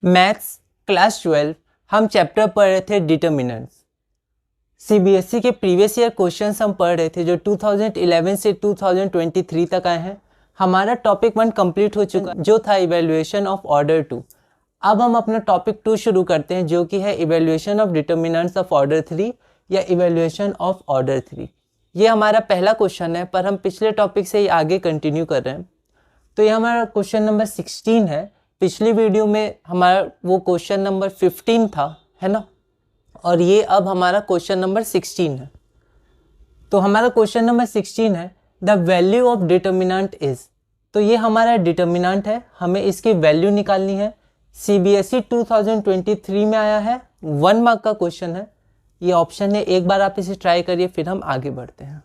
Maths class 12 हम chapter पढ़ रहे थे डिटर्मिनेंट्स। सीबीएसई के प्रीवियस ईयर क्वेश्चंस हम पढ़ रहे थे जो 2011 से 2023 तक आए हैं। हमारा टॉपिक 1 कंप्लीट हो चुका जो था इवैल्यूएशन ऑफ ऑर्डर 2। अब हम अपना टॉपिक 2 शुरू करते हैं जो कि है evaluation of determinants of order 3 या इवैल्यूएशन ऑफ ऑर्डर 3। ये हमारा पहला क्वेश्चन है, पर हम पिछले टॉपिक से ही आगे कंटिन्यू कर रहे हैं। तो ये हमारा क्वेश्चन नंबर 16 है। पिछली वीडियो में हमारा वो क्वेश्चन नंबर 15 था, है ना, और ये अब हमारा क्वेश्चन नंबर 16 है। तो हमारा क्वेश्चन नंबर 16 है the value of determinant is. तो ये हमारा डिटर्मिनेंट है, हमें इसकी वैल्यू निकालनी है। सीबीएसई 2023 में आया है, 1 मार्क का क्वेश्चन है। ये ऑप्शन है, एक बार आप इसे ट्राई करिए, फिर हम आगे बढ़ते हैं।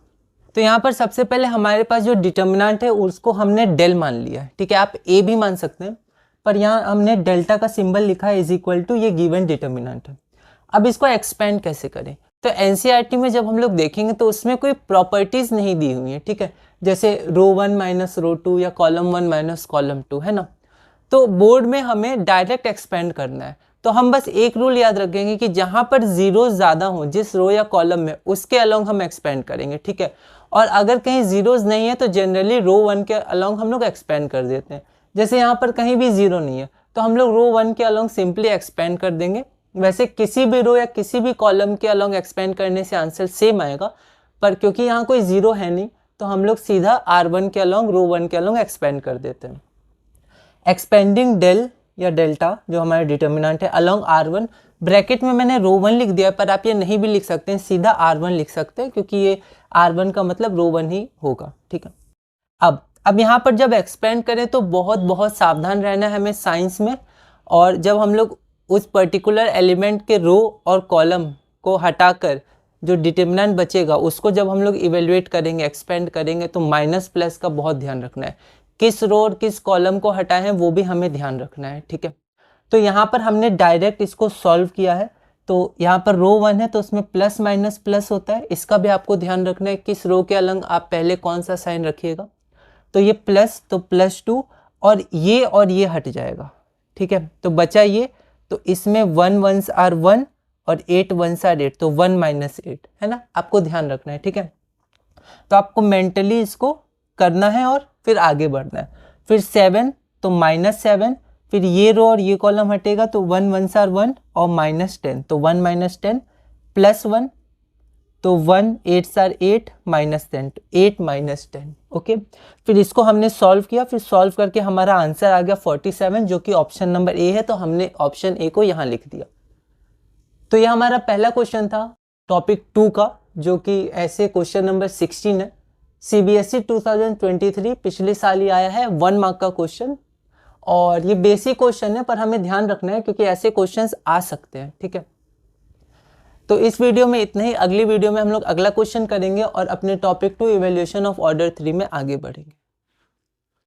तो यहाँ पर सबसे पहले हमारे पास जो डिटर्मिनेंट है उसको हमने डेल मान लिया है, ठीक है। आप ए भी मान सकते हैं, पर यहाँ हमने डेल्टा का सिंबल लिखा है इज इक्वल टू ये गिवन डिटर्मिनेंट है। अब इसको एक्सपेंड कैसे करें? तो एनसीईआरटी में जब हम लोग देखेंगे तो उसमें कोई प्रॉपर्टीज नहीं दी हुई है, ठीक है, जैसे रो 1 माइनस रो 2 या कॉलम 1 माइनस कॉलम 2, है ना। तो बोर्ड में हमें डायरेक्ट एक्सपेंड करना है। तो हम बस एक रूल याद रखेंगे कि जहाँ पर जीरो ज़्यादा हो जिस रो या कॉलम में, उसके अलोंग हम एक्सपेंड करेंगे, ठीक है। और अगर कहीं जीरोज नहीं है तो जनरली रो 1 के अलोंग हम लोग एक्सपेंड कर देते हैं। जैसे यहाँ पर कहीं भी जीरो नहीं है तो हम लोग रो 1 के अलोंग सिंपली एक्सपेंड कर देंगे। वैसे किसी भी रो या किसी भी कॉलम के अलोंग एक्सपेंड करने से आंसर सेम आएगा, पर क्योंकि यहाँ कोई जीरो है नहीं तो हम लोग सीधा R1 के अलोंग रो 1 के अलोंग एक्सपेंड कर देते हैं। एक्सपेंडिंग डेल या डेल्टा जो हमारा डिटर्मिनेंट है अलोंग R1, ब्रैकेट में मैंने रो 1 लिख दिया, पर आप ये नहीं भी लिख सकते हैं, सीधा R1 लिख सकते हैं, क्योंकि ये R1 का मतलब रो 1 ही होगा, ठीक है। अब यहाँ पर जब एक्सपेंड करें तो बहुत सावधान रहना है हमें साइंस में। और जब हम लोग उस पर्टिकुलर एलिमेंट के रो और कॉलम को हटाकर जो डिटर्मिनेंट बचेगा उसको जब हम लोग इवेल्युएट करेंगे, एक्सपेंड करेंगे, तो माइनस प्लस का बहुत ध्यान रखना है। किस रो और किस कॉलम को हटाए हैं वो भी हमें ध्यान रखना है, ठीक है। तो यहाँ पर हमने डायरेक्ट इसको सॉल्व किया है। तो यहाँ पर रो 1 है तो उसमें प्लस माइनस प्लस होता है, इसका भी आपको ध्यान रखना है। किस रो के अलोंग आप पहले कौन सा साइन रखिएगा। तो ये प्लस तो +2 और ये हट जाएगा, ठीक है। तो बचा ये, तो इसमें 1 1s are 1 और 8 1s are 8, तो 1 - 8, है ना, आपको ध्यान रखना है, ठीक है। तो आपको मेंटली इसको करना है और फिर आगे बढ़ना है। फिर 7 तो -7, फिर ये रो और ये कॉलम हटेगा तो 1 1s are 1 और -10, तो 1 - 10 +1 तो 1 8s are 8 -10, तो 8 - 10, ओके। फिर इसको हमने सॉल्व किया, फिर सॉल्व करके हमारा आंसर आ गया 47, जो कि ऑप्शन नंबर ए है। तो हमने ऑप्शन ए को यहाँ लिख दिया। तो ये हमारा पहला क्वेश्चन था टॉपिक 2 का, जो कि ऐसे क्वेश्चन नंबर 16 है। सीबीएसई 2023 पिछले साल ही आया है, 1 मार्क का क्वेश्चन, और ये बेसिक क्वेश्चन है, पर हमें ध्यान रखना है क्योंकि ऐसे क्वेश्चंस आ सकते हैं, ठीक है। तो इस वीडियो में इतना ही। अगली वीडियो में हम लोग अगला क्वेश्चन करेंगे और अपने टॉपिक 2 इवैल्यूएशन ऑफ ऑर्डर 3 में आगे बढ़ेंगे।